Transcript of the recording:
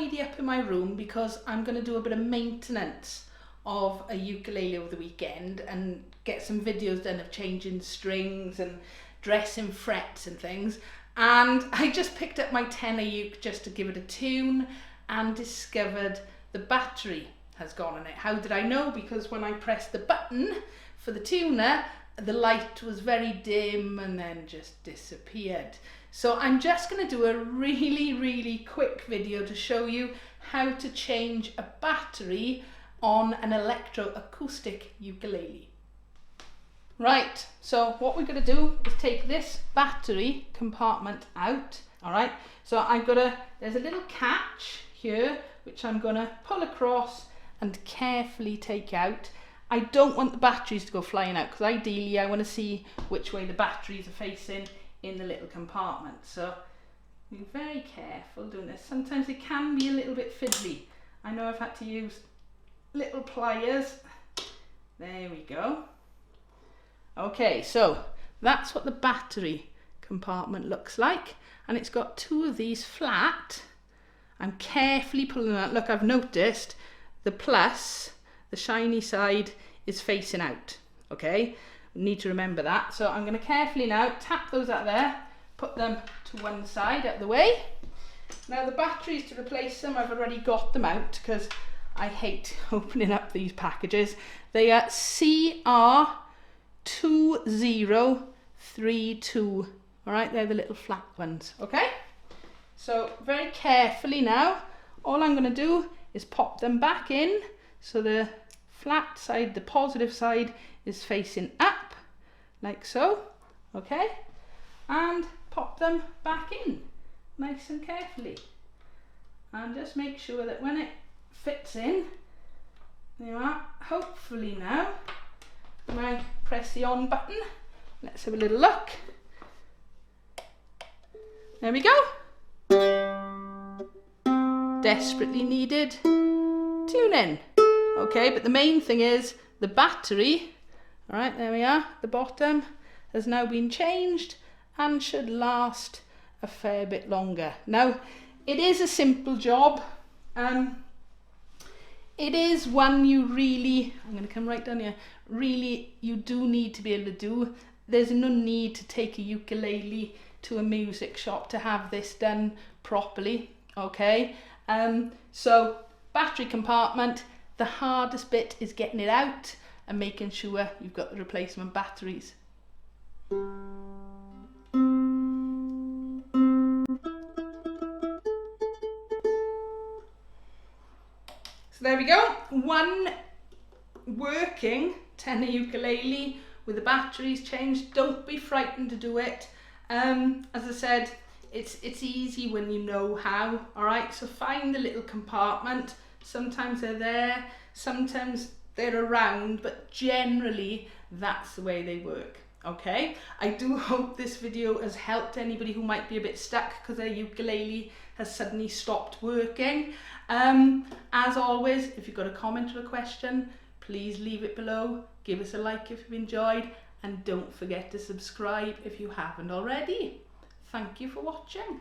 tidy up in my room because I'm going to do a bit of maintenance of a ukulele over the weekend and get some videos done of changing strings and dressing frets and things. And I just picked up my Tenor uke just to give it a tune and discovered the battery has gone on it. How did I know? Because when I pressed the button for the tuner, the light was very dim and then just disappeared. So I'm just going to do a really quick video to show you how to change a battery on an Electro Acoustic ukulele. Right, so what we're going to do is take this battery compartment out. All right, so there's a little catch here which I'm going to pull across and carefully take out. I don't want the batteries to go flying out because ideally I want to see which way the batteries are facing in the little compartment. So be very careful doing this. Sometimes it can be a little bit fiddly. I know I've had to use little pliers. There we go. Okay, so that's what the battery compartment looks like, and it's got two of these flat. I'm carefully pulling them out. Look, I've noticed the plus, the shiny side, is facing out. Okay, we need to remember that. So I'm going to carefully now tap those out there, put them to one side out of the way. Now the batteries, to replace them, I've already got them out because I hate opening up these packages. They are CR2032. All right, they're the little flat ones. Okay, so very carefully now, all I'm going to do is pop them back in so the flat side, the positive side, is facing up like so. Okay, and pop them back in nice and carefully, and just make sure that when it fits in, there you are. Hopefully now, when I press the on button, let's have a little look. There we go. Desperately needed tuning. Okay, but the main thing is the battery. All right, there we are. The bottom has now been changed and should last a fair bit longer. Now, it is a simple job. It is one you really, I'm going to come right down here, really you do need to be able to do. There's no need to take a ukulele to a music shop to have this done properly, okay? So battery compartment, the hardest bit is getting it out and making sure you've got the replacement batteries. So there we go, one working tenor ukulele with the batteries changed. Don't be frightened to do it. As I said, it's easy when you know how. All right, so find the little compartment. Sometimes they're there, sometimes they're around, but generally that's the way they work. Okay, I do hope this video has helped anybody who might be a bit stuck because their ukulele has suddenly stopped working. As always, if you've got a comment or a question, please leave it below. Give us a like if you've enjoyed, and don't forget to subscribe if you haven't already. Thank you for watching.